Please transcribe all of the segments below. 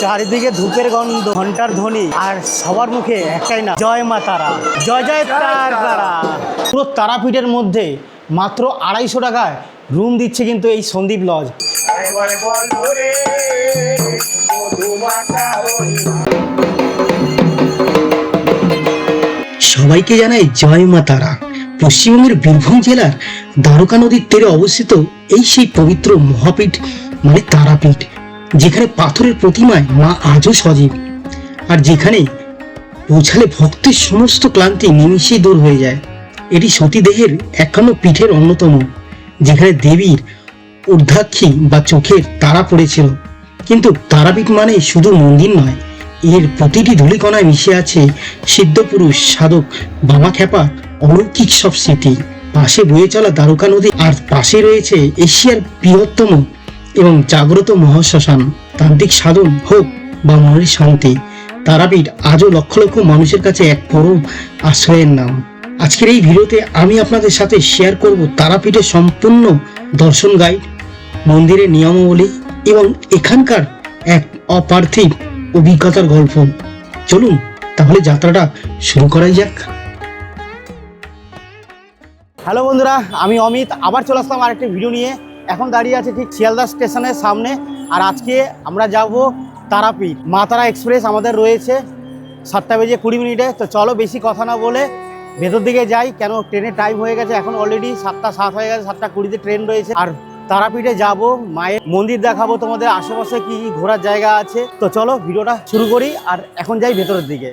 চারিদিকে ধূপের গন্ধ, ঘন্টার ধ্বনি, আর সবার মুখে একটাই না, জয় মা তারা, জয় জয় তারা। পুরো তারাপীঠের মধ্যে মাত্র 250 টাকায় রুম দিচ্ছে কিন্তু এই সন্দীপ লজ। সবাইকে জানাই জয় মা তারা। পশ্চিমবঙ্গের বীরভূম জেলার দ্বারকা নদীর তীরে অবস্থিত এই সেই পবিত্র মহাপীঠ মানে তারাপীঠ, যেখানে পাথরের প্রতিমায় মা আজও সজীব, আর যেখানে পৌঁছালে ভক্তের সমস্ত ক্লান্তি নিমিষেই দূর হয়ে যায়। এটি সতীদেহের 51 পীঠের অন্যতম, যেখানে দেবীর ঊর্ধ্বাক্ষী বা চোখের তারা পড়েছিল। কিন্তু তারাপীঠ মানে শুধু মন্দির নয়, এর প্রতিটি ধূলিকণায় মিশে আছে সিদ্ধপুরুষ সাধক বাবা খ্যাপা অলৌকিক সব স্মৃতি। পাশে বয়ে চলা দ্বারকা নদী, আর পাশে রয়েছে এশিয়ার বৃহত্তম এবং জাগ্রত মহাশ্মশান। তান্ত্রিক সাধন হোক বা মনের শান্তি, তারাপীঠ আজও লক্ষ লক্ষ মানুষের কাছে এক পরম আশ্রয়ের নাম। আজকের এই ভিডিওতে আমি আপনাদের সাথে শেয়ার করব তারাপীঠের সম্পূর্ণ দর্শন গাইড, মন্দিরের নিয়মাবলী এবং এখানকার এক অপার্থিব অভিজ্ঞতার গল্প। চলুন তাহলে যাত্রাটা শুরু করাই যাক। হ্যালো বন্ধুরা, আমি অমিত আবার চলে আসলাম আরেকটি ভিডিও নিয়ে। এখন দাঁড়িয়ে আছে ঠিক শিয়ালদা স্টেশনের সামনে, আর আজকে আমরা যাব তারাপীঠ। মা তারা এক্সপ্রেস আমাদের রয়েছে 7:20 তো চলো বেশি কথা না বলে ভেতর দিকে যাই, কেন ট্রেনের টাইম হয়ে গেছে। এখন অলরেডি 7:07 হয়ে গেছে, 7:20 ট্রেন রয়েছে। আর তারাপীঠে যাব, মায়ের মন্দির দেখাবো তোমাদের, আশেপাশে কি কি ঘোরার জায়গা আছে। তো চলো ভিডিওটা শুরু করি, আর এখন যাই ভেতরের দিকে।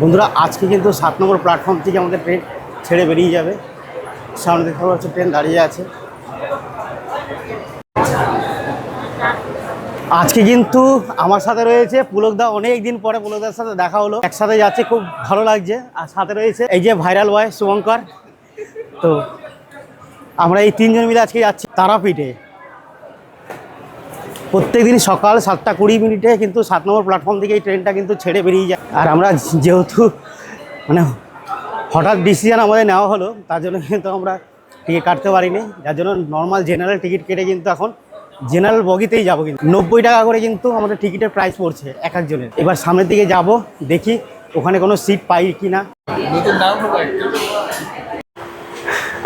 বন্ধুরা, আজকে কিন্তু 7 নম্বর প্ল্যাটফর্ম থেকে আমাদের ট্রেন ছেড়ে বেরিয়ে যাবে। সামনে দেখতে পাচ্ছ ট্রেন দাঁড়িয়ে আছে। আজকে কিন্তু আমার সাথে রয়েছে পুলকদা, অনেক দিন পরে পুলকদার সাথে দেখা হলো, একসাথে যাচ্ছে, খুব ভালো লাগছে। আর সাথে রয়েছে এই যে ভাইরাল বয় শুভঙ্কর। তো আমরা এই 3 জন মিলে আজকে যাচ্ছি তারাপীঠে। প্রত্যেকদিন সকাল 7:20 কিন্তু 7 নম্বর প্ল্যাটফর্ম থেকে এই ট্রেনটা কিন্তু ছেড়ে বেরিয়ে যায়। আর আমরা যেহেতু মানে হঠাৎ ডিসিশন আমাদের নেওয়া হলো, তার জন্য কিন্তু আমরা টিকিট কাটতে পারিনি, যার জন্য নর্মাল জেনারেল টিকিট কেটে কিন্তু এখন জেনারেল বগিতেই যাবো। কিন্তু 90 টাকা করে কিন্তু আমাদের টিকিটের প্রাইস পড়ছে এক একজনের। এবার সামনের দিকে যাব, দেখি ওখানে কোনো সিট পাই কি না।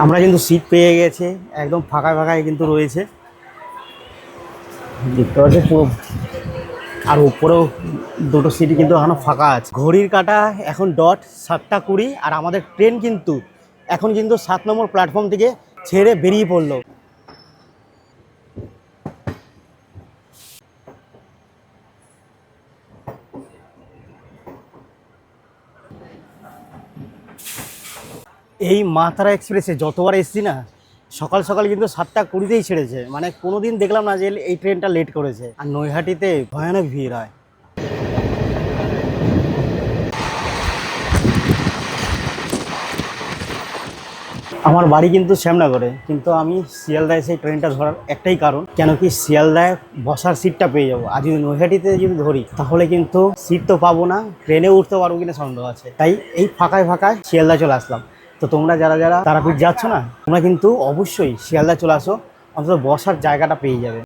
আমরা কিন্তু সিট পেয়ে গেছে, একদম ফাঁকা ফাঁকায় কিন্তু রয়েছে, দেখতে পাচ্ছি পুরো। আর উপরেও দুটো সিট কিন্তু এখনো ফাঁকা আছে। ঘড়ির কাঁটা এখন ডট 7:20, আর আমাদের ট্রেন কিন্তু এখন কিন্তু 7 নম্বর প্ল্যাটফর্ম থেকে ছেড়ে বেরিয়ে পড়লো। এই মা তারা এক্সপ্রেসে যতবার এসছি না, সকাল সকাল কিন্তু 7:20তেই ছেড়েছে। মানে কোনো দিন দেখলাম না যে এই ট্রেনটা লেট করেছে। আর নৈহাটিতে ভয়ানক ভিড় হয়। আমার বাড়ি কিন্তু শ্যামনগরে, কিন্তু আমি শিয়ালদায় সেই ট্রেনটা ধরার একটাই কারণ, কেন কি শিয়ালদায় বসার সিটটা পেয়ে যাবো। আর যদি নৈহাটিতে যদি ধরি তাহলে কিন্তু সিট তো পাবো না, ট্রেনে উঠতে পারবো কিনা সন্দেহ আছে। তাই এই ফাঁকায় ফাঁকায় শিয়ালদা চলে আসলাম। তো তোমরা যারা যারা তারাপীঠ যাচ্ছ না, তোমরা কিন্তু অবশ্যই শিয়ালদা চলে আসো, অন্তত বসার জায়গাটা পেয়ে যাবে।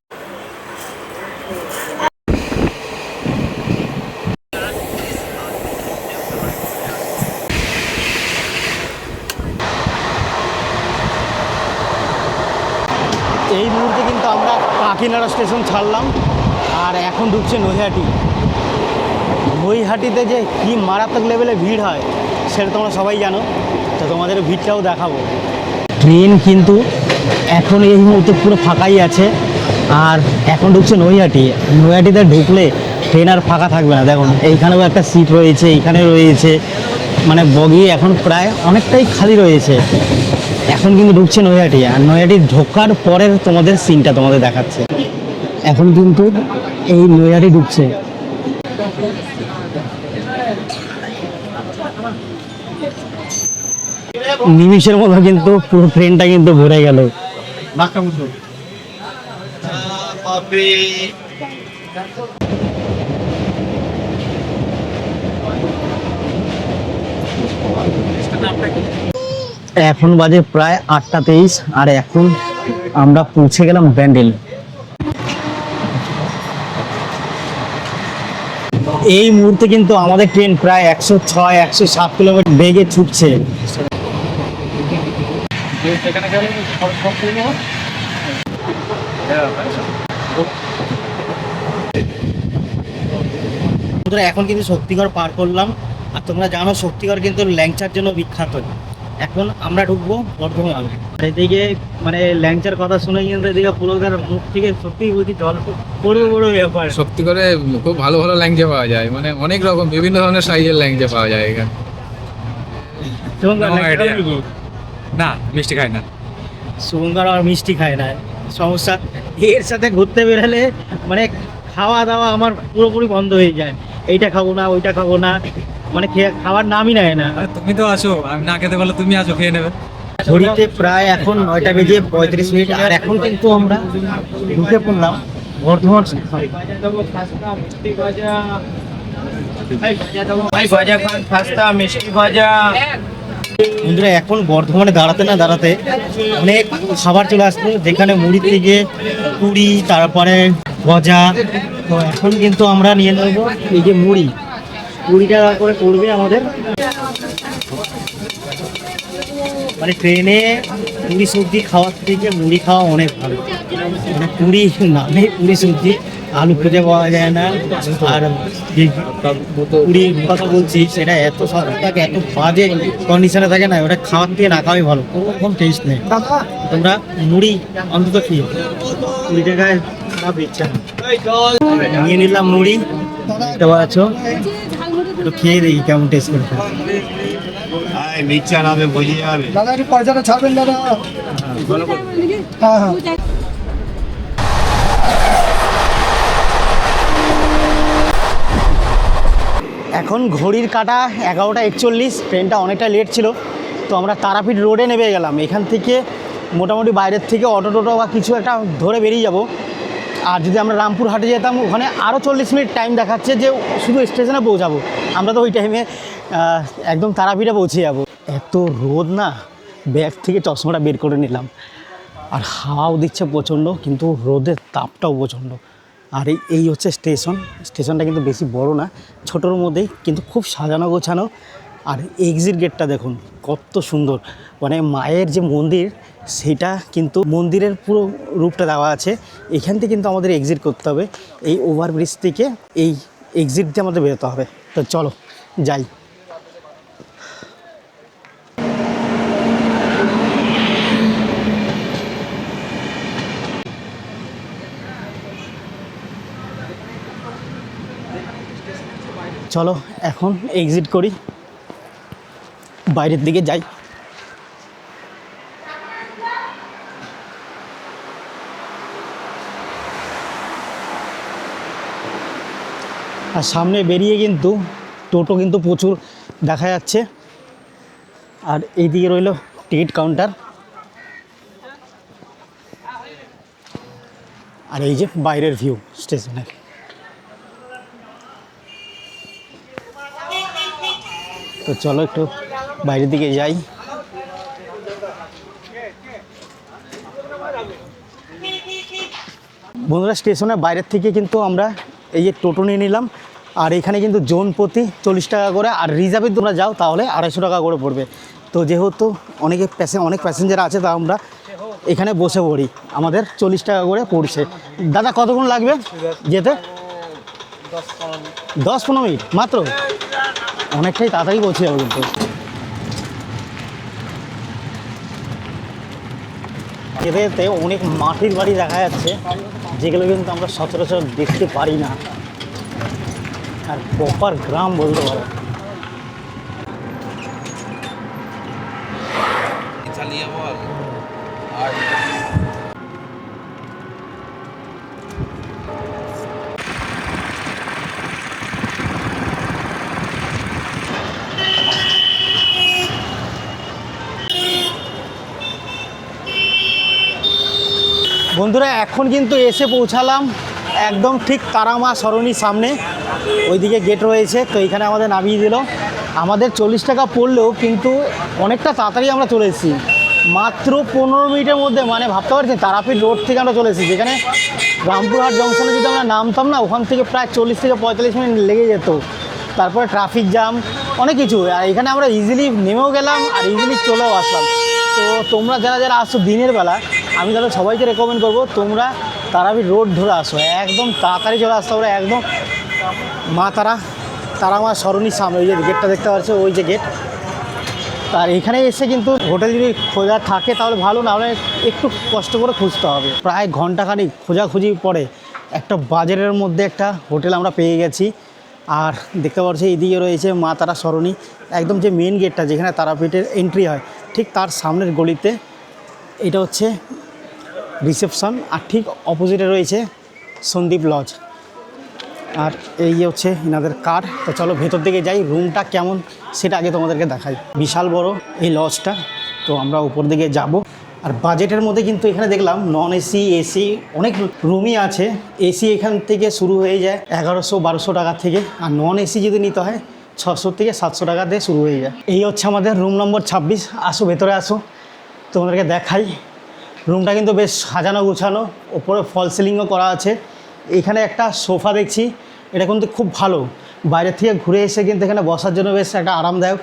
এই মুহূর্তে কিন্তু আমরা কাকিনাড়া স্টেশন ছাড়লাম, আর এখন ঢুকছে নৈহাটি। নৈহাটিতে যে কি মারাত্মক লেভেলে ভিড় হয় সেটা তোমরা সবাই জানো, তো তোমাদের ভিড়টাও দেখাবো। ট্রেন কিন্তু এখন এই মুহূর্তে পুরো ফাঁকাই আছে, আর এখন ঢুকছে নৈহাটি। নৈহাটিতে ঢুকলে ট্রেন আর ফাঁকা থাকবে না। দেখুন এইখানেও একটা সিট রয়েছে, এইখানে রয়েছে, মানে বগি এখন প্রায় অনেকটাই খালি রয়েছে। এখন কিন্তু ঢুকছে নৈহাটি, আর নৈহাটি ঢোকার পরের তোমাদের সিনটা তোমাদের দেখাচ্ছে। এখন কিন্তু এই নৈহাটি ঢুকছে। নিমিষের মতো কিন্তু পুরো ট্রেনটা কিন্তু ভরে গেল। এখন বাজে প্রায় 8:23 আর এখন আমরা পৌঁছে গেলাম ব্যান্ডেল। এই মুহূর্তে কিন্তু আমাদের ট্রেন প্রায় 106-107 কিলোমিটার বেগে ছুটছে। এখন কিন্তু শক্তিগড় পার করলাম, আর তোমরা জানো শক্তিগড় কিন্তু ল্যাংচার জন্য বিখ্যাত। এখন আমরা ঢুকবো বর্ধমান। এদিকে মানে ল্যাংচার কথা শুনে কিন্তু এদিকে পুরোদের মুখ থেকে সত্যিই বলছি জল বড় বড় ব্যাপার। সত্যি করে খুব ভালো ভালো ল্যাংচা পাওয়া যায়, মানে অনেক রকম বিভিন্ন ধরনের সাইজের ল্যাংচা পাওয়া যায় এখানে। না মিষ্টি খায় না, শুভঙ্কর আর মিষ্টি খায় না, সমস্যা এর সাথে ঘুরতে বেরোলে মানে খাওয়া দাওয়া আমার পুরোপুরি বন্ধ হয়ে যায়। এইটা খাবো না, ওইটা খাবো না, মানে খাওয়ার নামই নেয় না। তুমি তো আসো, আমি না খেতে পারলে তুমি আসো, খেয়ে নেবে। ঘড়িতে প্রায় এখন 9:35, আর এখন কিন্তু আমরা ঢুকে পড়লাম বর্ধমান। বন্ধুরা এখন বর্ধমানে দাঁড়াতে না দাঁড়াতে অনেক খাবার চলে আসছে, যেখানে মুড়ি থেকে পুরি, তারপরে গজা। তো এখন কিন্তু আমরা নিয়ে নেবো এই যে কুড়িটা করে পড়বে আমাদের। মানে ট্রেনে পুরি সবজি খাওয়ার থেকে মুড়ি খাওয়া অনেক ভালো। মানে পুরি নামে পুরি সবজি, আলু খুঁজে পাওয়া যায় না। আর যে পুরির কথা বলছি সেটা এত থাকে, এত বাজে কন্ডিশনে থাকে না, ওটা খাওয়ার থেকে না খাওয়াই ভালো, কোনো টেস্ট নেই। তোমরা মুড়ি অন্তত খেয়ে 20 টাকায় খারাপ ইচ্ছা নিয়ে নিলাম মুড়ি। বুঝতে পারছো, একটু খেয়ে দেখি কেমন টেস্ট করতে। দাদা একটু পয়সাটা ছাড়বেন দাদা। হ্যাঁ হ্যাঁ। এখন ঘড়ির কাঁটা 11:41, ট্রেনটা অনেকটা লেট ছিল, তো আমরা তারাপীঠ রোডে নেমে গেলাম। এখান থেকে মোটামুটি বাইরের থেকে অটো টোটো বা কিছু একটা ধরে বেরিয়ে যাব। আর যদি আমরা রামপুরহাটে যেতাম, ওখানে আরও 40 মিনিট টাইম দেখাচ্ছে যে শুধু স্টেশনে পৌঁছাবো। আমরা তো ওই টাইমে একদম তারাপীঠে পৌঁছে যাবো। এত রোদ না, ব্যাগ থেকে চশমাটা বের করে নিলাম। আর হাওয়াও দিচ্ছে প্রচণ্ড, কিন্তু রোদের তাপটাও প্রচণ্ড। আর এই হচ্ছে স্টেশনটা কিন্তু বেশি বড় না, ছোটোর মধ্যেই, কিন্তু খুব সাজানো গোছানো। আর এক্সিট গেটটা দেখুন কত সুন্দর, মানে মায়ের যে মন্দির সেটা কিন্তু মন্দিরের পুরো রূপটা দেওয়া আছে। এখান থেকে কিন্তু আমাদের এক্সিট করতে হবে, এই ওভারব্রিজ থেকে এই এক্সিট দিয়ে আমাদের বেরোতে হবে। তো চলো যাই। চলো এখন এক্সিট করি, বাইরের দিকে যাই। আর সামনে বেরিয়ে কিন্তু টোটো কিন্তু প্রচুর দেখা যাচ্ছে। আর এইদিকে রইল টিকিট কাউন্টার। আর এই যে বাইরের ভিউ স্টেশনের। তো চলো একটু বাইরের দিকে যাই। বন্ধুরা স্টেশনের বাইরের থেকে কিন্তু আমরা এই যে টোটো নিয়ে নিলাম। আর এখানে কিন্তু জন প্রতি 40 টাকা করে, আর রিজার্ভে তোমরা যাও তাহলে 250 টাকা করে পড়বে। তো যেহেতু অনেক প্যাসেঞ্জার আছে, তা আমরা এখানে বসে পড়ি, আমাদের 40 টাকা করে পড়ছে। দাদা কতক্ষণ লাগবে যেতে? 10-15 মিনিট মাত্র, অনেকটাই তাড়াতাড়ি পৌঁছে যাবো। কিন্তু যেতে যেতে অনেক মাটির বাড়ি দেখা যাচ্ছে, যেগুলো কিন্তু আমরা সচরাচর দেখতে পারি না, আর প্রপার গ্রাম বলতে পারো। বন্ধুরা এখন কিন্তু এসে পৌঁছালাম একদম ঠিক তারা মা সরণির সামনে। ওইদিকে গেট রয়েছে, তো এখানে আমাদের নামিয়ে দিল। আমাদের 40 টাকা পড়লেও কিন্তু অনেকটা তাড়াতাড়ি আমরা চলে এসেছি, মাত্র 15 মিনিটের মধ্যে। মানে ভাবতে পারছি তারাপীঠ রোড থেকে আমরা চলে এসেছি, যেখানে রামপুরহাট জংশনে যদি আমরা নামতাম না, ওখান থেকে প্রায় 40 থেকে 45 মিনিট লেগে যেত। তারপরে ট্রাফিক জ্যাম, অনেক কিছু। আর এখানে আমরা ইজিলি নেমেও গেলাম আর ইজিলি চলেও আসলাম। তো তোমরা যারা যারা আসছো দিনের বেলা, আমি তাহলে সবাইকে রেকমেন্ড করবো তোমরা তারাপীঠ রোড ধরে আসো, একদম তাড়াতাড়ি চলে আসতে হবে। একদম মা তারা মা সরণির সামনে ওই যে গেটটা দেখতে পাচ্ছ, ওই যে গেট। আর এখানে এসে কিন্তু হোটেল যদি খোঁজা থাকে তাহলে ভালো, না হলে একটু কষ্ট করে খুঁজতে হবে। প্রায় ঘন্টাখানিক খোঁজাখুঁজি পরে একটা বাজারের মধ্যে একটা হোটেল আমরা পেয়ে গেছি। আর দেখতে পাচ্ছি এইদিকে রয়েছে মা তারা সরণি, একদম যে মেন গেটটা যেখানে তারাপীঠের এন্ট্রি হয়, ঠিক তার সামনের গলিতে এটা হচ্ছে রিসেপশন। আর ঠিক অপোজিটে রয়েছে সন্দীপ লজ। আর এই হচ্ছে এনাদের কার। তো চলো ভেতর দিকে যাই, রুমটা কেমন সেটা আগে তোমাদেরকে দেখাই। বিশাল বড় এই লজটা। তো আমরা উপর দিকে যাব। আর বাজেটের মধ্যে কিন্তু এখানে দেখলাম নন এসি, এসি অনেক রুমই আছে। এসি এখান থেকে শুরু হয়ে যায় 1100-1200 টাকা থেকে, আর নন এসি যদি নিতে হয় 600 থেকে 700 টাকা দিয়ে শুরু হয়ে যায়। এই হচ্ছে আমাদের রুম নম্বর 26। আসো ভেতরে আসো, তোমাদেরকে দেখাই। রুমটা কিন্তু বেশ সাজানো গুছানো, ওপরে ফল সিলিংও করা আছে। এখানে একটা সোফা দেখছি, এটা কিন্তু খুব ভালো। বাইরে থেকে ঘুরে এসে কিন্তু এখানে বসার জন্য বেশ একটা আরামদায়ক।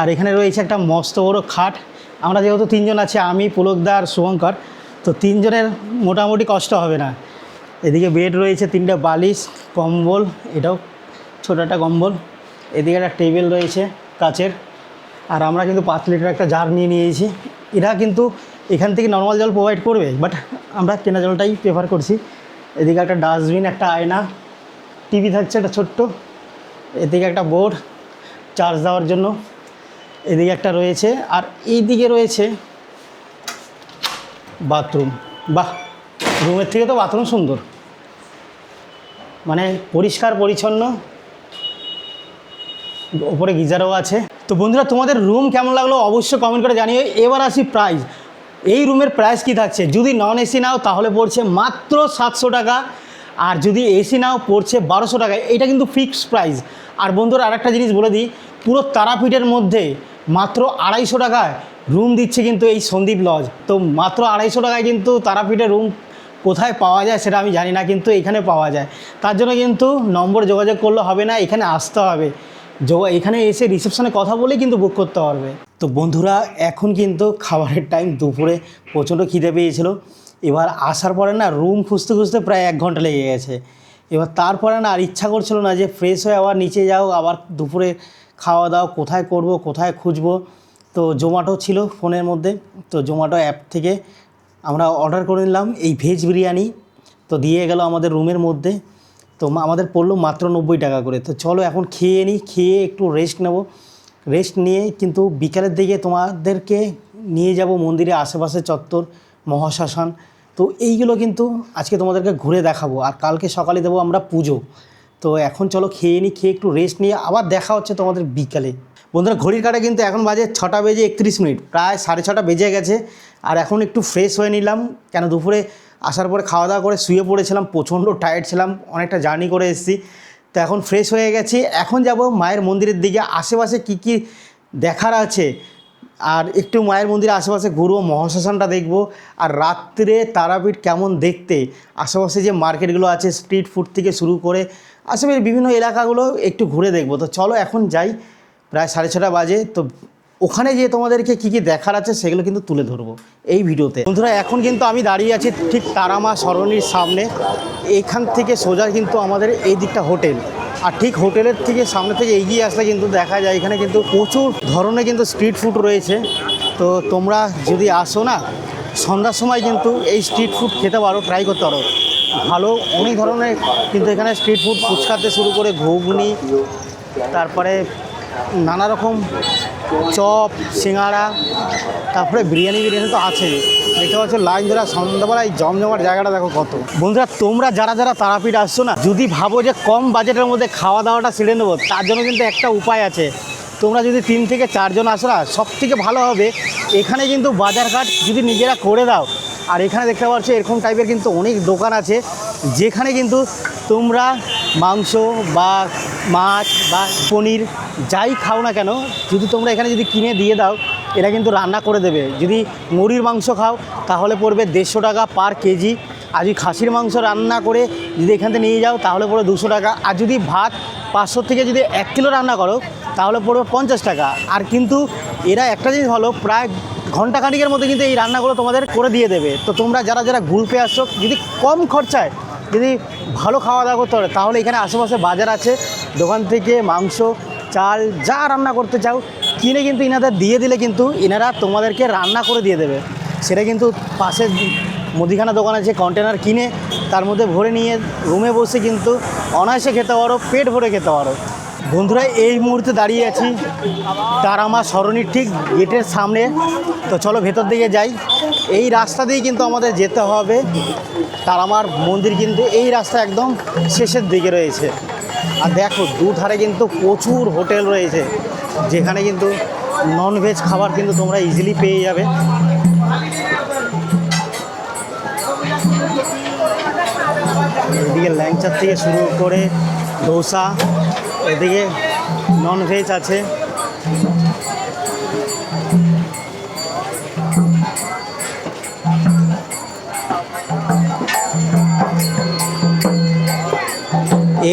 আর এখানে রয়েছে একটা মস্ত বড় খাট। আমরা যেহেতু 3 জন আছি, আমি, পুলকদা আর শুভঙ্কর, তো 3 জনের মোটামুটি কষ্ট হবে না। এদিকে বেড রয়েছে, 3টা বালিশ, কম্বল, এটাও ছোটো একটা কম্বল। এদিকে একটা টেবিল রয়েছে কাচের। আর আমরা কিন্তু 5 লিটার একটা জার নিয়ে নিয়েছি। এরা কিন্তু এখান থেকে নর্মাল জল প্রোভাইড করবে, বাট আমরা কেনা জলটাই প্রেফার করছি। এদিকে একটা ডাস্টবিন, একটা আয়না, টিভি থাকছে একটা ছোট্ট। এদিকে একটা বোর্ড চার্জ দেওয়ার জন্য, এদিকে একটা রয়েছে। আর এইদিকে রয়েছে বাথরুম। বাহ, রুমের থেকে তো বাথরুম সুন্দর, মানে পরিষ্কার পরিচ্ছন্ন, ওপরে গিজারও আছে। তো বন্ধুরা, তোমাদের রুম কেমন লাগলো অবশ্যই কমেন্ট করে জানিও। এবার আসি প্রাইস। এই রুমের প্রাইস কি থাকছে? যদি নন এসি নাও তাহলে পড়ছে মাত্র 700 টাকা, আর যদি এসি নাও পড়ছে 1200 টাকা। এটা কিন্তু ফিক্সড প্রাইস। আর বন্ধুরা আরেকটা জিনিস বলে দিই, পুরো তারাপীঠের মধ্যে মাত্র 250 টাকায় রুম দিচ্ছে কিন্তু এই সন্দীপ লজ। তো মাত্র 250 টাকায় কিন্তু তারাপীঠের রুম কোথায় পাওয়া যায় সেটা আমি জানি না, কিন্তু এখানে পাওয়া যায়। তার জন্য কিন্তু নম্বর যোগাযোগ করলে হবে না, এখানে আসতে হবে। এখানে এসে রিসেপশনে কথা বলেই কিন্তু বুক করতে পারবে। তো বন্ধুরা, এখন কিন্তু খাবারের টাইম। দুপুরে প্রচণ্ড খিদে পেয়েছিল। এবার আসার পরে না রুম খুঁজতে খুঁজতে প্রায় 1 ঘন্টা লেগে গেছে। এবার তারপরে না আর ইচ্ছা করছিল না যে ফ্রেশ হয়ে আবার নিচে যাও, আবার দুপুরে খাওয়া দাওয়া কোথায় করব, কোথায় খুঁজবো। তো জোম্যাটো ছিল ফোনের মধ্যে, তো জোম্যাটো অ্যাপ থেকে আমরা অর্ডার করে নিলাম এই ভেজ বিরিয়ানি। তো দিয়ে গেল আমাদের রুমের মধ্যে। তো আমাদের পড়লো মাত্র 90 টাকা করে। তো চলো এখন খেয়ে নিই, খেয়ে একটু রেস্ট নেব। রেস্ট নিয়ে কিন্তু বিকালের দিকে তোমাদেরকে নিয়ে যাব মন্দিরের আশেপাশে চত্বর, মহাশ্মশান। তো এইগুলো কিন্তু আজকে তোমাদেরকে ঘুরে দেখাবো। আর কালকে সকালে দেবো আমরা পুজো। তো এখন চলো খেয়ে নিই, খেয়ে একটু রেস্ট নিয়ে আবার দেখা হচ্ছে তোমাদের বিকালে। বন্ধুরা, ঘড়ির কাঁটা কিন্তু এখন বাজে 6টা বেজে 31 মিনিট, প্রায় 6:30 বেজে গেছে। আর এখন একটু ফ্রেশ হয়ে নিলাম, কেন দুপুরে আসার পরে খাওয়া দাওয়া করে শুয়ে পড়েছিলাম, প্রচণ্ড টায়ার্ড ছিলাম, অনেকটা জার্নি করে এসেছি। তো এখন ফ্রেশ হয়ে গেছি। এখন যাব মায়ের মন্দিরের দিকে, আশেপাশে কি কি দেখার আছে। আর একটু মায়ের মন্দিরের আশেপাশে ঘুরবো, মহাশ্মশানটা দেখবো। আর রাত্রে তারাপীঠ কেমন দেখতে, আশেপাশে যে মার্কেটগুলো আছে, স্ট্রিট ফুড থেকে শুরু করে আশেপাশে বিভিন্ন এলাকাগুলো একটু ঘুরে দেখবো। তো চলো এখন যাই, প্রায় 6:30 বাজে। তো ওখানে গিয়ে তোমাদেরকে কী কী দেখার আছে সেগুলো কিন্তু তুলে ধরবো এই ভিডিওতে। বন্ধুরা, এখন কিন্তু আমি দাঁড়িয়ে আছি ঠিক তারামা সরণির সামনে। এইখান থেকে সোজা কিন্তু আমাদের এই দিকটা হোটেল। আর ঠিক হোটেলের থেকে সামনে থেকে এগিয়ে আসলে কিন্তু দেখা যায় এখানে কিন্তু প্রচুর ধরনের কিন্তু স্ট্রিট ফুড রয়েছে। তো তোমরা যদি আসো না, সন্ধ্যার সময় কিন্তু এই স্ট্রিট ফুড খেতে পারো, ট্রাই করতে পারো। ভালো অনেক ধরনের কিন্তু এখানে স্ট্রিট ফুড, ফুচকাতে শুরু করে ঘুগনি, তারপরে নানা রকম চপ, সিঙ্গাড়া, তারপরে বিরিয়ানি তো আছেই। দেখতে পাচ্ছ লাইন ধরা সন্ধ্যাবেলায় জমজমার জায়গাটা দেখো কত। বন্ধুরা, তোমরা যারা যারা তারাপীঠ আসছো না, যদি ভাবো যে কম বাজেটের মধ্যে খাওয়া দাওয়াটা সেরে নেবো, তার জন্য কিন্তু একটা উপায় আছে। তোমরা যদি 3 থেকে 4 জন আসো না, সব থেকে ভালো হবে এখানে কিন্তু বাজারঘাট যদি নিজেরা করে দাও। আর এখানে দেখতে পাচ্ছ এরকম টাইপের কিন্তু অনেক দোকান আছে, যেখানে কিন্তু তোমরা মাংস বা মাছ বা পনির যাই খাও না কেন, যদি তোমরা এখানে যদি কিনে দিয়ে দাও, এরা কিন্তু রান্না করে দেবে। যদি মুরগির মাংস খাও তাহলে পড়বে 150 টাকা পার কেজি। আর যদি খাসির মাংস রান্না করে যদি এখান থেকে নিয়ে যাও তাহলে পড়বে 200 টাকা। আর যদি ভাত 500 থেকে যদি 1 কিলো রান্না করো তাহলে পড়বে 50 টাকা। আর কিন্তু এরা একটা জিনিস ভালো, প্রায় ঘন্টাখানিকের মধ্যে কিন্তু এই রান্নাগুলো তোমাদের করে দিয়ে দেবে। তো তোমরা যারা যারা ঘুরতে আসছো, যদি কম খরচায় যদি ভালো খাওয়া দাওয়া করতে পারে তাহলে এখানে আশেপাশে বাজার আছে, দোকান থেকে মাংস চাল যা রান্না করতে চাও কিনে কিন্তু ইনাদের দিয়ে দিলে কিন্তু ইনারা তোমাদেরকে রান্না করে দিয়ে দেবে। সেটা কিন্তু পাশে মুদিখানা দোকান আছে, কন্টেনার কিনে তার মধ্যে ভরে নিয়ে রুমে বসে কিন্তু অনায়াসে খেতে পারো, পেট ভরে খেতে পারো। বন্ধুরা এই মুহূর্তে দাঁড়িয়ে আছি তারা মা সরণির ঠিক গেটের সামনে। তো চলো ভেতর দিকে যাই। এই রাস্তা দিয়েই কিন্তু আমাদের যেতে হবে। তারামার মন্দির কিন্তু এই রাস্তা একদম শেষের দিকে রয়েছে। আর দেখো দুধারে কিন্তু প্রচুর হোটেল রয়েছে, যেখানে কিন্তু ননভেজ খাবার কিন্তু তোমরা ইজিলি পেয়ে যাবে। এদিকে ল্যাংচার থেকে শুরু করে ধোসা, এদিকে ননভেজ আছে।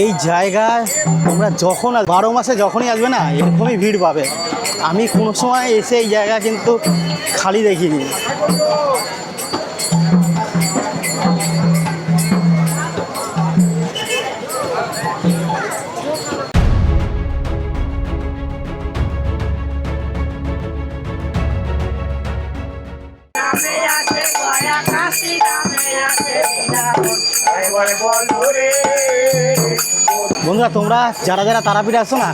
এই জায়গায় তোমরা যখন 12 মাসে যখনই আসবে না এরকমই ভিড় পাবে। আমি কোনো সময় এসে এই জায়গা কিন্তু খালি দেখিনি। বন্ধুরা তোমরা যারা যারা তারাপীঠে আসো না,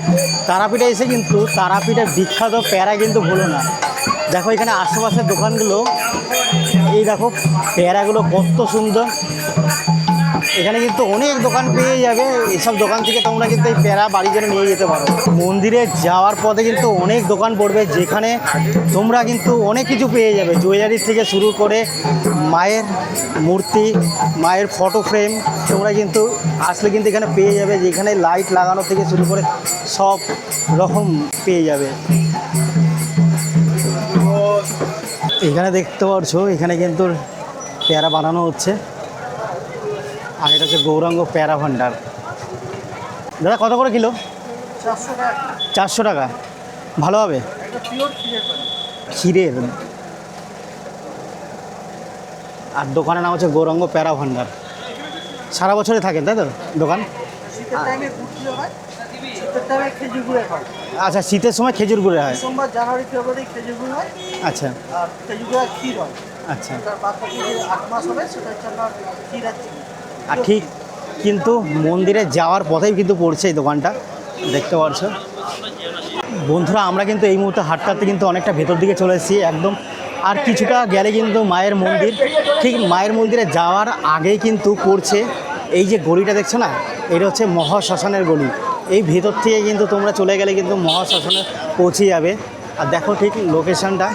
তারাপীঠে এসে কিন্তু তারাপীঠের বিখ্যাত প্যারা কিন্তু ভুলো না। দেখো এখানে আশেপাশের দোকানগুলো, এই দেখো প্যারাগুলো কত সুন্দর। এখানে কিন্তু অনেক দোকান পেয়ে যাবে, এইসব দোকান থেকে তোমরা কিন্তু এই প্যারা বাড়ি জন্য নিয়ে যেতে পারো। মন্দিরে যাওয়ার পথে কিন্তু অনেক দোকান পড়বে, যেখানে তোমরা কিন্তু অনেক কিছু পেয়ে যাবে। জুয়েলারি থেকে শুরু করে মায়ের মূর্তি, মায়ের ফটো ফ্রেম তোমরা কিন্তু আসলে কিন্তু এখানে পেয়ে যাবে। যেখানে লাইট লাগানো থেকে শুরু করে সব রকম পেয়ে যাবে। এখানে দেখতে পাচ্ছ এখানে কিন্তু প্যারা বানানো হচ্ছে। আর এটা হচ্ছে গৌরাঙ্গ প্যারা ভান্ডার। দাদা কত করে কিলো? 400 টাকা। ভালো হবে ক্ষীরের। আর দোকানের নাম হচ্ছে গৌরাঙ্গ প্যারা ভান্ডার। সারা বছরে থাকেন তাই তো দোকান? আচ্ছা শীতের সময় খেজুর গুড়ে হয়। ডিসেম্বর জানুয়ারি ফেব্রুয়ারি খেজুর গুড় হয়। আচ্ছা আর খেজুর গুড় ক্ষীর হয়। আচ্ছা তার বাদ বাকি যে 8 মাস হবে সেটা হচ্ছে আপনার ক্ষীর আর চিনি। আর ঠিক কিন্তু মন্দিরে যাওয়ার পথেই কিন্তু পড়ছে এই দোকানটা, দেখতে পাচ্ছ। বন্ধুরা আমরা কিন্তু এই মুহূর্তে হাঁটতে হাঁটতে কিন্তু অনেকটা ভেতর দিকে চলে এসেছি একদম। আর কিছুটা গেলে কিন্তু মায়ের মন্দির। ঠিক মায়ের মন্দিরে যাওয়ার আগেই কিন্তু পড়ছে এই যে গলিটা দেখছো না, এটা হচ্ছে মহাশ্মশানের গলি। এই ভেতর থেকে কিন্তু তোমরা চলে গেলে কিন্তু মহাশ্মশানে পৌঁছে যাবে। আর দেখো ঠিক লোকেশনটা।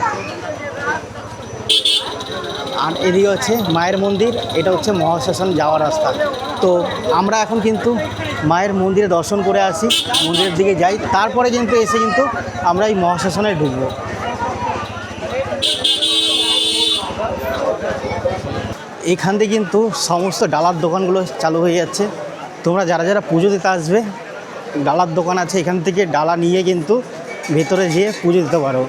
আর এদিকে হচ্ছে মায়ের মন্দির, এটা হচ্ছে মহাশ্মশান যাওয়ার রাস্তা। তো আমরা এখন কিন্তু মায়ের মন্দিরে দর্শন করে আসি, মন্দিরের দিকে যাই, তারপরে কিন্তু এসে কিন্তু আমরা এই মহাশ্মশানে ঢুকবো। এখান থেকে কিন্তু সমস্ত ডালার দোকানগুলো চালু হয়ে যাচ্ছে। তোমরা যারা যারা পুজো দিতে আসবে, ডালার দোকান আছে, এখান থেকে ডালা নিয়ে কিন্তু ভেতরে যেয়ে পুজো দিতে পারো।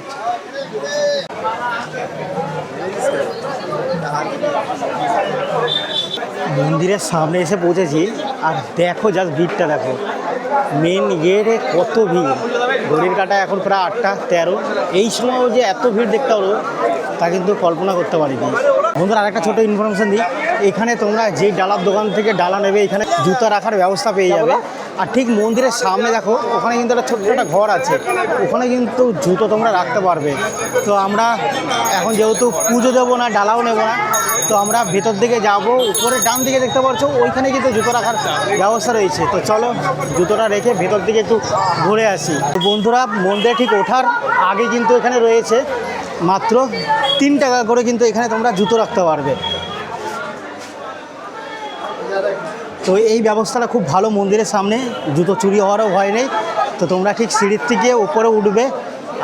মন্দিরের সামনে এসে পৌঁছেছি। আর দেখো জাস্ট ভিড়টা দেখো, মেন গেটে কত ভিড়। ঘড়ির কাঁটা এখন প্রায় 8টা 13। এই সময়ও যে এত ভিড় দেখতে হলো তা কিন্তু কল্পনা করতে পারিনি। বন্ধুরা আরেকটা ছোটো ইনফরমেশান দিই, এখানে তোমরা যেই ডালার দোকান থেকে ডালা নেবে এখানে জুতা রাখার ব্যবস্থা পেয়ে যাবে। আর ঠিক মন্দিরের সামনে দেখো ওখানে কিন্তু একটা ছোট্ট একটা ঘর আছে, ওখানে কিন্তু জুতো তোমরা রাখতে পারবে। তো আমরা এখন যেহেতু পুজো দেবো না, ডালাও নেব না, তো আমরা ভেতর দিকে যাব। উপরে ডান দিকে দেখতে পাচ্ছ ওইখানে কিন্তু জুতো রাখার ব্যবস্থা রয়েছে। তো চলো জুতোটা রেখে ভেতর দিকে একটু ঘুরে আসি। তো বন্ধুরা মন্দিরে ঠিক ওঠার আগে কিন্তু এখানে রয়েছে মাত্র 3 টাকা করে কিন্তু এখানে তোমরা জুতো রাখতে পারবে। তো এই ব্যবস্থাটা খুব ভালো মন্দিরের সামনে, জুতো চুরি হওয়ারও ভয় নেই। তো তোমরা ঠিক সিঁড়ির থেকে উপরে উঠবে,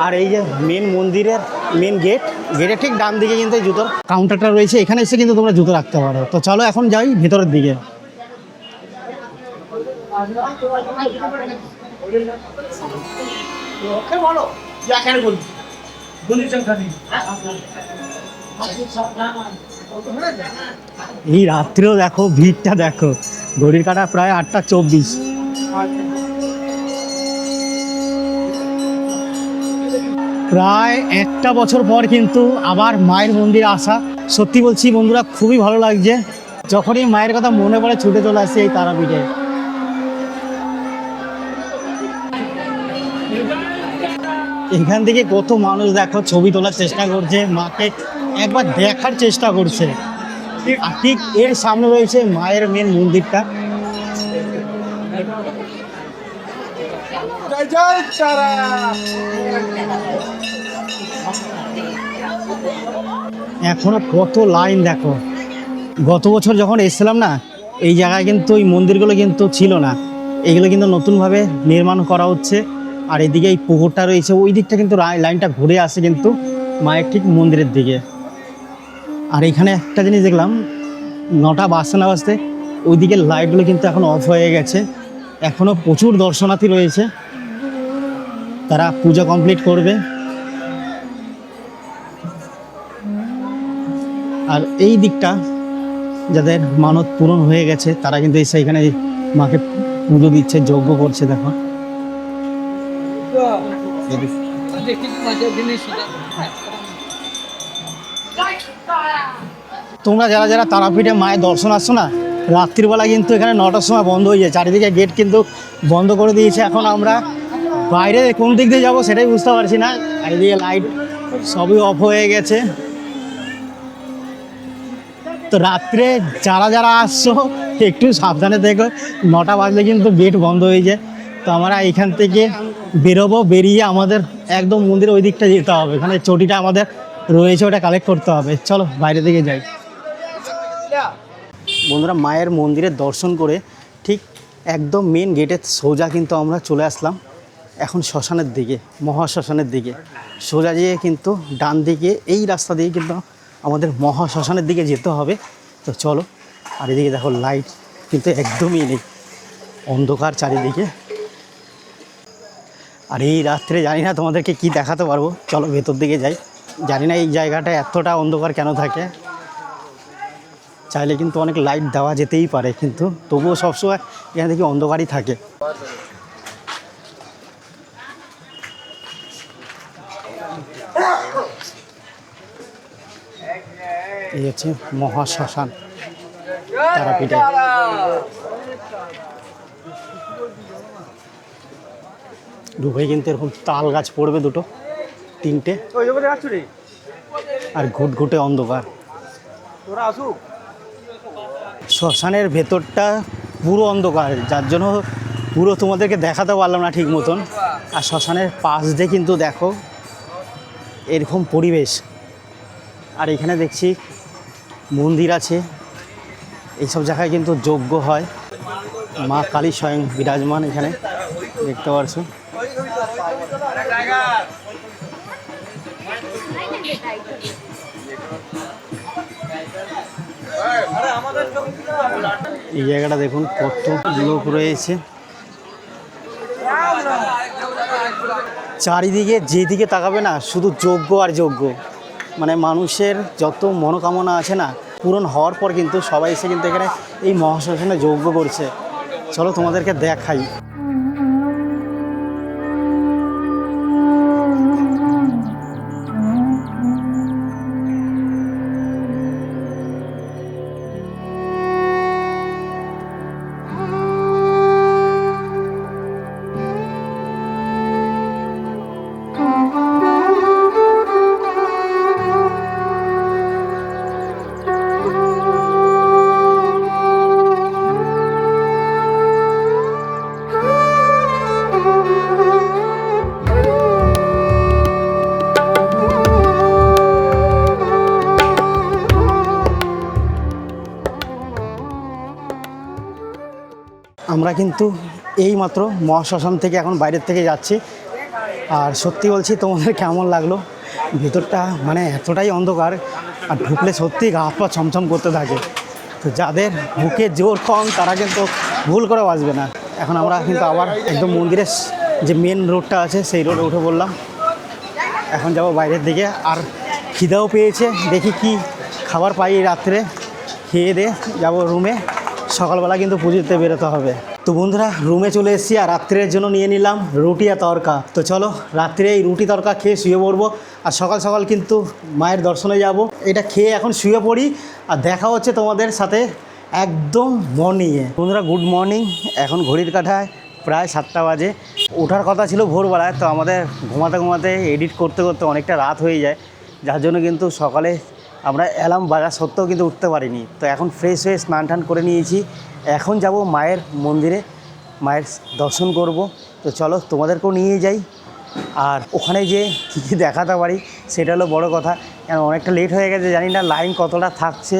আর এই যে মেন মন্দিরের মেন গেটের ঠিক ডান দিকে কিন্তু এই জুতোর কাউন্টারটা রয়েছে, এখানে এসে কিন্তু তোমরা জুতো রাখতে পারো। তো চলো এখন যাই ভেতরের দিকে। এই রাত্রেও দেখো ভিড়টা দেখো, ঘড়ির কাঁটা প্রায় 8:24। প্রায় 1 বছর পর কিন্তু আবার মায়ের মন্দিরে আসা, সত্যি বলছি বন্ধুরা খুবই ভালো লাগছে। যখনই মায়ের কথা মনে পড়ে ছুটে চলে আসছে এই তারাপীঠে। এখান থেকে কত মানুষ দেখো ছবি তোলার চেষ্টা করছে, মাকে একবার দেখার চেষ্টা করছে। আর ঠিক এর সামনে রয়েছে মায়ের মেন মন্দিরটা। এখনো কত লাইন দেখো। গত বছর যখন এসেছিলাম না, এই জায়গায় কিন্তু এই মন্দিরগুলো কিন্তু ছিল না, এগুলো কিন্তু নতুনভাবে নির্মাণ করা হচ্ছে। আর এদিকে এই পুকুরটা রয়েছে, ওই দিকটা কিন্তু লাইনটা ঘুরে আসে কিন্তু মায়ের ঠিক মন্দিরের দিকে। আর এখানে একটা জিনিস দেখলাম, 9টা বাজতে না বাজতে ওই দিকের লাইটগুলো কিন্তু এখন অফ হয়ে গেছে। এখনও প্রচুর দর্শনার্থী রয়েছে, তারা পূজা কমপ্লিট করবে। আর এই দিকটা যাদের মানত পূরণ হয়ে গেছে তারা কিন্তু এসে এখানে মাকে পুজো দিচ্ছে, যজ্ঞ করছে। দেখো তোমরা যারা যারা তারাপীঠে মায়ের দর্শন আসছো না, রাত্রিবেলা কিন্তু এখানে 9টার সময় বন্ধ হয়ে যায়, চারিদিকে গেট কিন্তু বন্ধ করে দিয়েছে। এখন আমরা বাইরে কোন দিক দিয়ে যাবো সেটাই বুঝতে পারছি না, চারিদিকে লাইট সবই অফ হয়ে গেছে। তো রাত্রে যারা যারা আসছো একটু সাবধানে দেখো, 9টা বাজলে কিন্তু গেট বন্ধ হয়ে যায়। তো আমরা এখান থেকে বেরোবো, বেরিয়ে আমাদের একদম মন্দিরের ওই দিকটা যেতে হবে, এখানে চটিটা আমাদের রয়েছে, ওটা কালেক্ট করতে হবে। চলো বাইরে দিকে যাই। বন্ধুরা মায়ের মন্দিরের দর্শন করে ঠিক একদম মেন গেটের সোজা কিন্তু আমরা চলে আসলাম এখন শ্মশানের দিকে, মহাশ্মশানের দিকে। সোজা যেয়ে কিন্তু ডান দিকে এই রাস্তা দিয়ে কিন্তু আমাদের মহাশ্মশানের দিকে যেতে হবে। তো চলো। আর এদিকে দেখো লাইট কিন্তু একদমই নেই, অন্ধকার চারিদিকে। আর এই রাত্রে জানি না তোমাদেরকে কি দেখাতে পারবো, চলো ভেতর দিকে যাই। জানি না এই জায়গাটা এতটা অন্ধকার কেন থাকে, চাইলে কিন্তু অনেক লাইট দেওয়া যেতেই পারে, কিন্তু তবুও সবসময় এখানে দেখি অন্ধকারই থাকে। এই হচ্ছে মহাশ্মশান তারাপীঠে। ঢুকে কিন্তু এরকম তাল গাছ পড়বে 2, 3টে, আর ঘুটঘুটে অন্ধকার। শ্মশানের ভেতরটা পুরো অন্ধকার, যার জন্য পুরো তোমাদেরকে দেখাতে পারলাম না ঠিক মতন। আর শ্মশানের পাশ দিয়ে কিন্তু দেখো এরকম পরিবেশ। আর এখানে দেখছি মন্দির আছে, এইসব জায়গায় কিন্তু যজ্ঞ হয়, মা কালী স্বয়ং বিরাজমান এখানে দেখতে পারছো। এই জায়গাটা দেখুন কত লোক রয়েছে, চারিদিকে যেদিকে তাকাবে না শুধু যজ্ঞ আর যজ্ঞ। মানে মানুষের যত মনোকামনা আছে না, পূরণ হওয়ার পর কিন্তু সবাই এসে কিন্তু এখানে এই মহাশ্মশানে যজ্ঞ করছে। চলো তোমাদেরকে দেখাই। আমরা কিন্তু এইমাত্র মহাশ্মশান থেকে এখন বাইরের থেকে যাচ্ছি। আর সত্যি বলছি, তোমাদের কেমন লাগলো? ভিতরটা মানে এতটাই অন্ধকার, আর ঢুকলে সত্যি গা হাত পা ছমছম করতে থাকে। তো যাদের বুকে জোর কম তারা কিন্তু ভুল করে বাঁচবে না। এখন আমরা কিন্তু আবার একদম মন্দিরের যে মেন রোডটা আছে সেই রোডে উঠে পড়লাম। এখন যাব বাইরের দিকে, আর খিদাও পেয়েছে, দেখি কি খাবার পাই রাত্রে। খেয়ে দিয়ে যাবো রুমে, সকালবেলা কিন্তু পুজোতে বেরোতে হবে। তো বন্ধুরা, রুমে চলে এসেছি আর রাত্রের জন্য নিয়ে নিলাম রুটি আর তড়কা। তো চলো রাত্রে এই রুটি তড়কা খেয়ে শুয়ে পড়বো, আর সকাল সকাল কিন্তু মায়ের দর্শনে যাব। এটা খেয়ে এখন শুয়ে পড়ি, আর দেখা হচ্ছে তোমাদের সাথে একদম মর্নিংয়ে। বন্ধুরা গুড মর্নিং। এখন ঘড়ির কাঁটায় প্রায় 7টা বাজে। ওঠার কথা ছিল ভোরবেলায়, তো আমাদের ঘুমাতে ঘুমাতে এডিট করতে করতে অনেকটা রাত হয়ে যায়, যার জন্য কিন্তু সকালে আমরা অ্যালার্ম বাজা সত্ত্বেও কিন্তু উঠতে পারিনি। তো এখন ফ্রেশ হয়ে স্নান টান করে নিয়েছি, এখন যাব মায়ের মন্দিরে, মায়ের দর্শন করব। তো চলো তোমাদেরকেও নিয়ে যাই, আর ওখানে যে কী কী দেখাতে পারি সেটা হলো বড় কথা। কারণ অনেকটা লেট হয়ে গেছে, জানি না লাইন কতটা থাকছে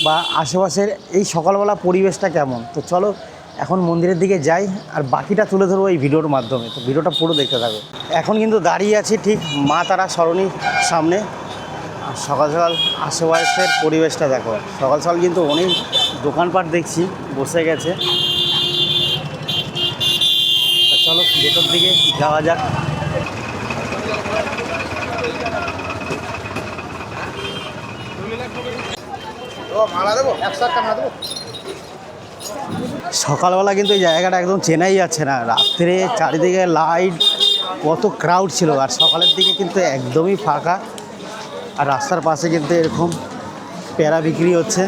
বা আশেপাশের এই সকালবেলা পরিবেশটা কেমন। তো চলো এখন মন্দিরের দিকে যাই, আর বাকিটা তুলে ধরবো এই ভিডিওর মাধ্যমে। তো ভিডিওটা পুরো দেখতে থাকো। এখন কিন্তু দাঁড়িয়ে আছি ঠিক মা তারা সরণির সামনে। সকাল সকাল আশেপাশের পরিবেশটা দেখো, সকাল সকাল কিন্তু অনেক দোকানপাট দেখছি বসে গেছে। চলো ভেতর দিকে যাওয়া যাক। সকালবেলা কিন্তু এই জায়গাটা একদম চেনাই যাচ্ছে না, রাত্রে চারিদিকে লাইট, কত ক্রাউড ছিল। আর সকালের দিকে কিন্তু একদমই ফাঁকা, আর রাস্তার পাশে কিন্তু এরকম প্যারা বিক্রি হচ্ছে।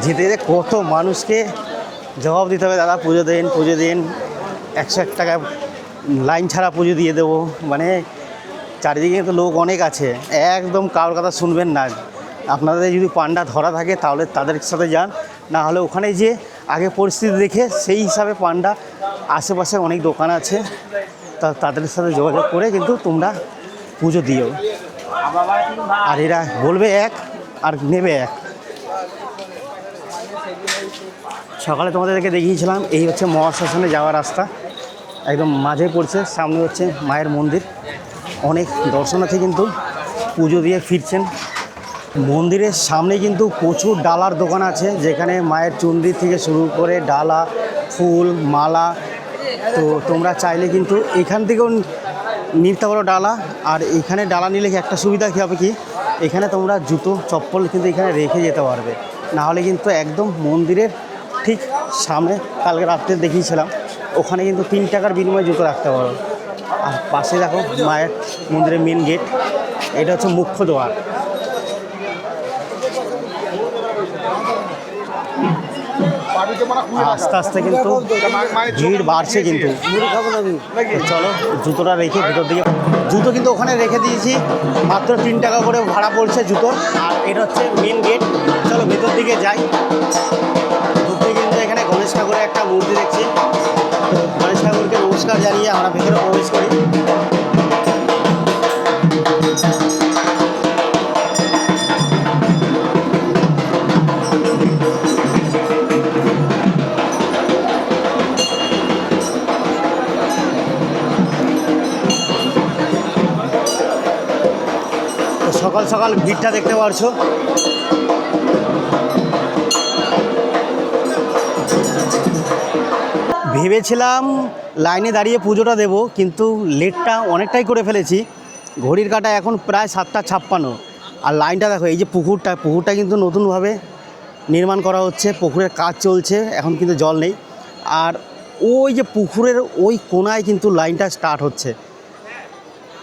যেতে যেতে কত মানুষকে জবাব দিতে হবে, দাদা পুজো দিন পুজো দিন, 101 টাকা লাইন ছাড়া পুজো দিয়ে দেবো। মানে চারিদিকে তো লোক অনেক আছে, একদম কারোর কথা শুনবেন না। আপনাদের যদি পান্ডা ধরা থাকে তাহলে তাদের সাথে যান, না হলে ওখানে যে আগে পরিস্থিতি দেখে সেই হিসাবে পান্ডা আশেপাশে অনেক দোকান আছে, তাদের সাথে যোগাযোগ করে কিন্তু তোমরা পুজো দিও। আর এরা বলবে এক আর নেবে এক। সকালে তোমাদেরকে দেখিয়েছিলাম, এই হচ্ছে মহাশ্মশানে যাওয়ার রাস্তা, একদম মাঝে পড়ছে। সামনে হচ্ছে মায়ের মন্দির, অনেক দর্শনার্থী কিন্তু পুজো দিয়ে ফিরছেন। মন্দিরের সামনে কিন্তু প্রচুর ডালার দোকান আছে, যেখানে মায়ের চুনরি থেকে শুরু করে ডালা, ফুল, মালা। তো তোমরা চাইলে কিন্তু এখান থেকেও নিতে পারো ডালা। আর এখানে ডালা নিলে একটা সুবিধা কী হবে কি, এখানে তোমরা জুতো চপ্পল কিন্তু এখানে রেখে যেতে পারবে, না হলে কিন্তু একদম মন্দিরের ঠিক সামনে কালকে রাত্রে দেখিয়েছিলাম, ওখানে কিন্তু 3 টাকার বিনিময়ে জুতো রাখতে পারো। আর পাশে দেখো মায়ের মন্দিরের মেন গেট, এটা হচ্ছে মুখ্য দ্বার। আস্তে আস্তে কিন্তু ভিড় বাড়ছে কিন্তু। চলো জুতোটা রেখে ভিতর দিকে, জুতো কিন্তু ওখানে রেখে দিয়েছি, মাত্র 3 টাকা করে ভাড়া পড়ছে জুতো। আর এটা হচ্ছে মেন গেট, চলো ভেতর দিকে যাই। ঢুকতে কিন্তু এখানে গণেশ ঠাকুরের একটা মূর্তি দেখছি, গণেশ ঠাকুরকে নমস্কার জানিয়ে আমরা ভেতরে প্রবেশ করি। সকাল সকাল ভিড়টা দেখতে পারছো। ভেবেছিলাম লাইনে দাঁড়িয়ে পুজোটা দেব, কিন্তু লেটটা অনেকটাই করে ফেলেছি। ঘড়ির কাঁটা এখন প্রায় 7টা 56। আর লাইনটা দেখো, এই যে পুকুরটা কিন্তু নতুনভাবে নির্মাণ করা হচ্ছে, পুকুরের কাজ চলছে, এখন কিন্তু জল নেই। আর ওই যে পুকুরের ওই কোনায় কিন্তু লাইনটা স্টার্ট হচ্ছে,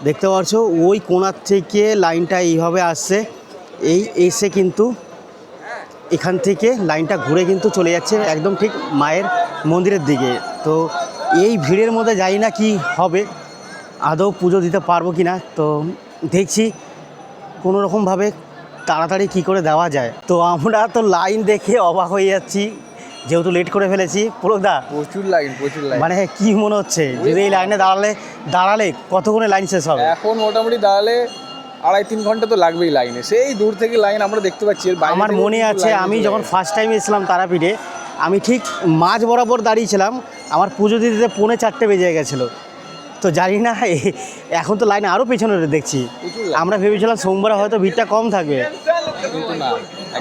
দেখতে পাচ্ছ। ওই কোনার থেকে লাইনটা এইভাবে আসছে, এই এসে কিন্তু এখান থেকে লাইনটা ঘুরে কিন্তু চলে যাচ্ছে একদম ঠিক মায়ের মন্দিরের দিকে। তো এই ভিড়ের মধ্যে জানি না কি হবে, আদৌ পুজো দিতে পারবো কি না। তো দেখছি কোনো রকমভাবে তাড়াতাড়ি কি করে দেওয়া যায়। তো আমরা তো লাইন দেখে অবাক হয়ে যাচ্ছি, যেহেতু লেট করে ফেলেছি। পুলকদা, প্রচুর লাইন মানে কি মনে হচ্ছে যদি এই লাইনে দাঁড়ালে কতক্ষণে লাইন শেষ হবে? এখন মোটামুটি দাঁড়ালে 2.5-3 ঘন্টা তো লাগবেই লাইনে, সেই দূর থেকে লাইন আমরা দেখতে পাচ্ছি। এর বাইরে আমার থেকে মনে কিন্তু আছে লাইন আমি চলে যখন গেছে। ফার্স্ট টাইম এসেছিলাম তারাপীঠে, আমি ঠিক মাঝ বরাবর দাঁড়িয়েছিলাম, আমার পুজো দিতে 3:45 বেজে গেছিলো। তো জানি না এখন তো লাইনে আরও পেছনে দেখছি। প্রচুর লাইন। আমরা ভেবেছিলাম সোমবার হয়তো ভিড়টা কম থাকবে। কিন্তু না,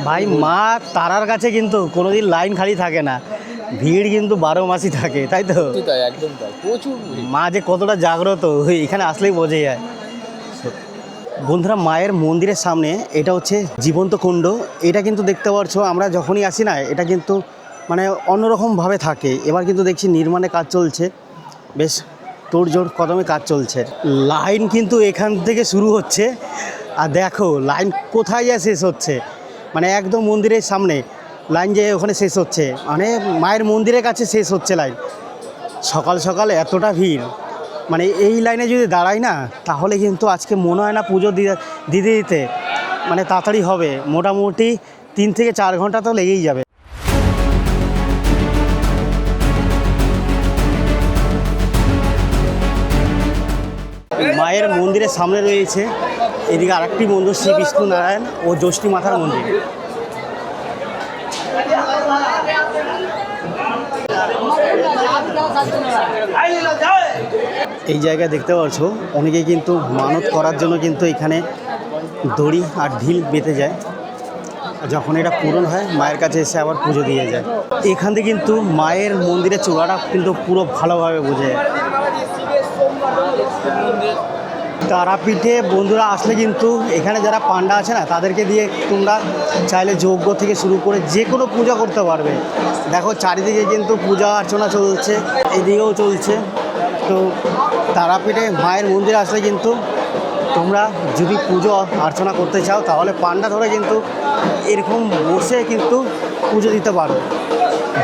ভাই মা তারার কাছে কিন্তু কোনোদিন লাইন খালি থাকে না, ভিড় কিন্তু 12 মাসই থাকে, তাই তো? সত্যি তাই, একদম তাই, প্রচুর ভিড়। মা যে কতটা জাগ্রত এখানে আসলেই বোঝা যায়। বন্ধুরা, মায়ের মন্দিরের সামনে এটা হচ্ছে জীবন্ত কুণ্ড। এটা কিন্তু দেখতে পাচ্ছ, আমরা যখনই আসি না এটা কিন্তু মানে অন্যরকমভাবে থাকে। এবার কিন্তু দেখছি নির্মাণে কাজ চলছে, বেশ তোড়জোড় কদমে কাজ চলছে। লাইন কিন্তু এখান থেকে শুরু হচ্ছে, আর দেখো লাইন কোথায় যায় শেষ হচ্ছে, মানে একদম মন্দিরের সামনে লাইন যে ওখানে শেষ হচ্ছে, মানে মায়ের মন্দিরের কাছে শেষ হচ্ছে লাইন। সকাল সকাল এতটা ভিড়, মানে এই লাইনে যদি দাঁড়াই না তাহলে কিন্তু আজকে মনে হয় না পুজো দিতে দিতে মানে তাড়াতাড়ি হবে। মোটামুটি 3 থেকে 4 ঘন্টা তো লেগেই যাবে। মায়ের মন্দিরের সামনে রয়েছে এদিকে আরেকটি মন্দির, শ্রী বিষ্ণু নারায়ণ ও জ্যোষ্ঠী মাতার মন্দির। এই জায়গায় দেখতে পাচ্ছ অনেকেই কিন্তু মানত করার জন্য কিন্তু এখানে দড়ি আর ঢিল বেঁধে যায়, আর যখন এটা পূরণ হয় মায়ের কাছে এসে আবার পুজো দিয়ে যায়। এখান থেকে কিন্তু মায়ের মন্দিরের চূড়াটা কিন্তু পুরো ভালোভাবে বোঝা যায়। তারাপীঠে বন্ধুরা আসলে কিন্তু এখানে যারা পান্ডা আছে না তাদেরকে দিয়ে তোমরা চাইলে যজ্ঞ থেকে শুরু করে যে কোনো পূজা করতে পারবে। দেখো চারিদিকে কিন্তু পূজা অর্চনা চলছে, এদিকেও চলছে। তো তারাপীঠে মায়ের মন্দিরে আসলে কিন্তু তোমরা যদি পুজো অর্চনা করতে চাও তাহলে পান্ডা ধরে কিন্তু এরকম বসে কিন্তু পুজো দিতে পারো।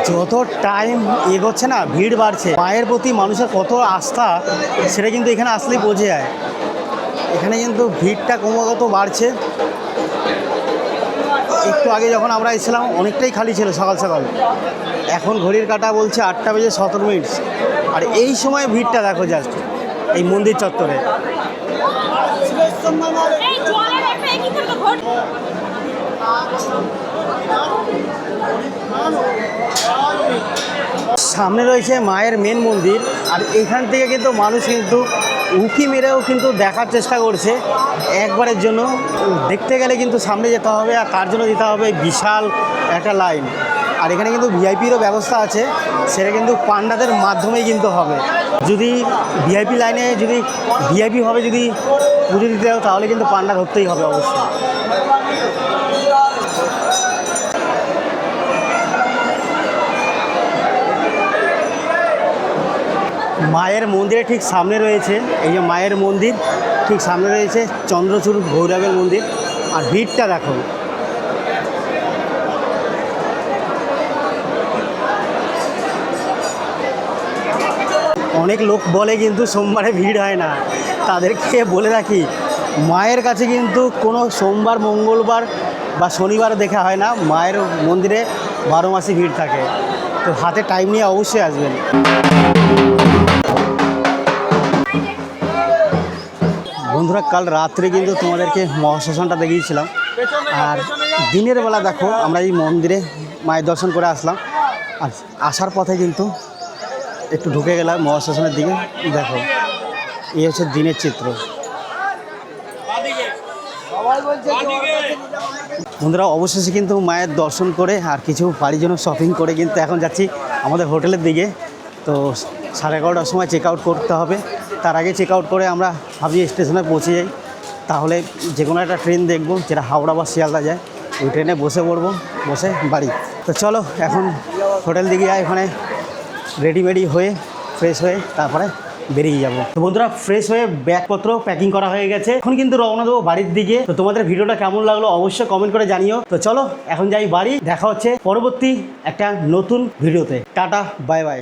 যত টাইম এগোচ্ছে না ভিড় বাড়ছে, মায়ের প্রতি মানুষের কত আস্থা সেটা কিন্তু এখানে আসলেই বোঝা যায়। এখানে কিন্তু ভিড়টা ক্রমাগত বাড়ছে। একটু আগে যখন আমরা এসেছিলাম অনেকটাই খালি ছিল সকাল সকাল, এখন ঘড়ির কাঁটা বলছে 8:17, আর এই সময় ভিড়টা দেখো জাস্ট এই মন্দির চত্বরে। সামনে রয়েছে মায়ের মেন মন্দির, আর এখান থেকে কিন্তু মানুষ কিন্তু উঁকি মেরেও কিন্তু দেখার চেষ্টা করছে একবারের জন্য। দেখতে গেলে কিন্তু সামনে যেতে হবে, আর তার জন্য দিতে হবে বিশাল একটা লাইন। আর এখানে কিন্তু ভিআইপিরও ব্যবস্থা আছে, সেটা কিন্তু পান্ডাদের মাধ্যমেই কিন্তু হবে। যদি ভিআইপি লাইনে যদি ভিআইপিভাবে যদি পুজো দিতে হয় তাহলে কিন্তু পান্ডা ধরতেই হবে অবশ্যই। মায়ের মন্দিরের ঠিক সামনে রয়েছে, এই যে মায়ের মন্দির ঠিক সামনে রয়েছে চন্দ্রচূড় ভৈরবের মন্দির। আর ভিড়টা দেখো, অনেক লোক বলে কিন্তু সোমবারে ভিড় হয় না, তাদেরকে বলে রাখি মায়ের কাছে কিন্তু কোনো সোমবার, মঙ্গলবার বা শনিবার দেখা হয় না, মায়ের মন্দিরে 12 মাসই ভিড় থাকে। তো হাতে টাইম নিয়ে অবশ্যই আসবেন। বন্ধুরা, কাল রাত্রে কিন্তু তোমাদেরকে মহাশ্মশানটা দেখিয়েছিলাম, আর দিনের বেলা দেখো আমরা এই মন্দিরে মায়ের দর্শন করে আসলাম। আর আসার পথে কিন্তু একটু ঢুকে গেলাম মহাশ্মশানের দিকে। দেখো এই হচ্ছে দিনের চিত্র। বন্ধুরা, অবশেষে কিন্তু মায়ের দর্শন করে আর কিছু বাড়ির জন্য শপিং করে কিন্তু এখন যাচ্ছি আমাদের হোটেলের দিকে। তো 11:30টার সময় চেক আউট করতে হবে, তার আগে চেক আউট করে আমরা ভাবছি স্টেশনে পৌঁছে যাই, তাহলে যে কোনো একটা ট্রেন দেখবো যেটা হাওড়া বা শিয়ালদা যায়, ওই ট্রেনে বসে পড়বো, বসে বাড়ি। তো চলো এখন হোটেল দিকে যাই, ওখানে রেডিমেডি হয়ে ফ্রেশ হয়ে তারপরে বেরিয়ে যাবো। তো বন্ধুরা, ফ্রেশ হয়ে ব্যাগপত্র প্যাকিং করা হয়ে গেছে, এখন কিন্তু রওনা দেবো বাড়ির দিকে। তো তোমাদের ভিডিওটা কেমন লাগলো অবশ্যই কমেন্ট করে জানিও। তো চলো এখন যাই বাড়ি, দেখা হচ্ছে পরবর্তী একটা নতুন ভিডিওতে। Tata, bye bye.